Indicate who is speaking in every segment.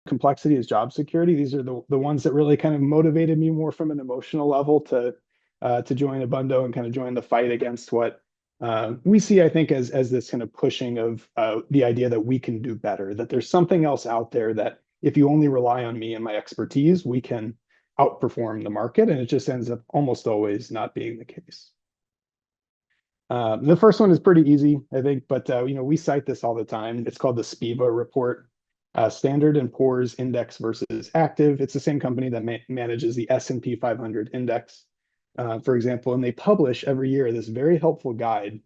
Speaker 1: complexity is job security. These are the ones that really kind of motivated me more from an emotional level to join Abundo and kind of join the fight against what we see, I think, as this kind of pushing of the idea that we can do better, that there's something else out there that if you only rely on me and my expertise, we can outperform the market. And it just ends up almost always not being the case. The first one is pretty easy, I think, but we cite this all the time. It's called the SPIVA report, Standard and Poor's Index versus Active. It's the same company that manages the S&P 500 index, for example, and they publish every year this very helpful guide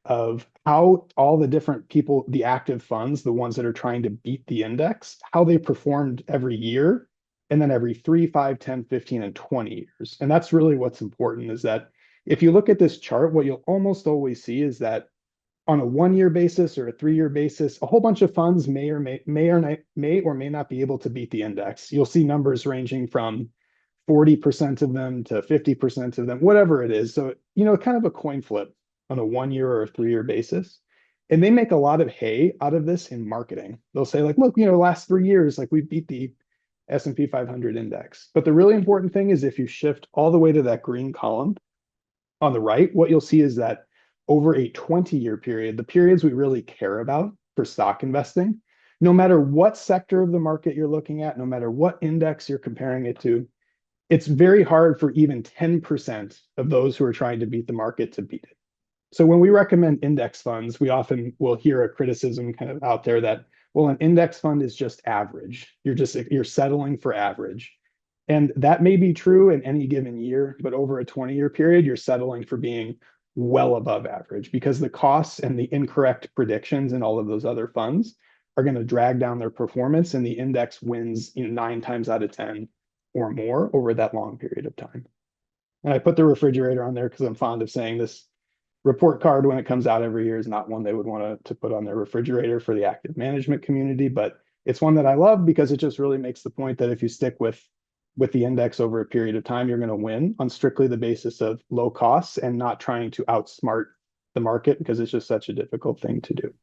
Speaker 1: of how all the different people, the active funds, the ones that are trying to beat the index, how they performed every year, and then every 3, 5, 10, 15, and 20 years. And that's really what's important, is that if you look at this chart, what you'll almost always see is that on a 1-year basis or a 3-year basis, a whole bunch of funds may or may not be able to beat the index. You'll see numbers ranging from 40% of them to 50% of them, whatever it is. So, kind of a coin flip on a 1-year or a 3-year basis. And they make a lot of hay out of this in marketing. They'll say, like, look, last 3 years, like, we beat the S&P 500 index. But the really important thing is if you shift all the way to that green column on the right, what you'll see is that over a 20-year period, the periods we really care about for stock investing, no matter what sector of the market you're looking at, no matter what index you're comparing it to, it's very hard for even 10% of those who are trying to beat the market to beat it. So when we recommend index funds, we often will hear a criticism kind of out there that, well, an index fund is just average. You're settling for average. And that may be true in any given year, but over a 20-year period, you're settling for being well above average, because the costs and the incorrect predictions in all of those other funds are going to drag down their performance, and the index wins 9 times out of 10 or more over that long period of time. And I put the refrigerator on there because I'm fond of saying this report card, when it comes out every year, is not one they would want to put on their refrigerator for the active management community, but it's one that I love because it just really makes the point that if you stick with the index over a period of time, you're going to win on strictly the basis of low costs and not trying to outsmart the market, because it's just such a difficult thing to do.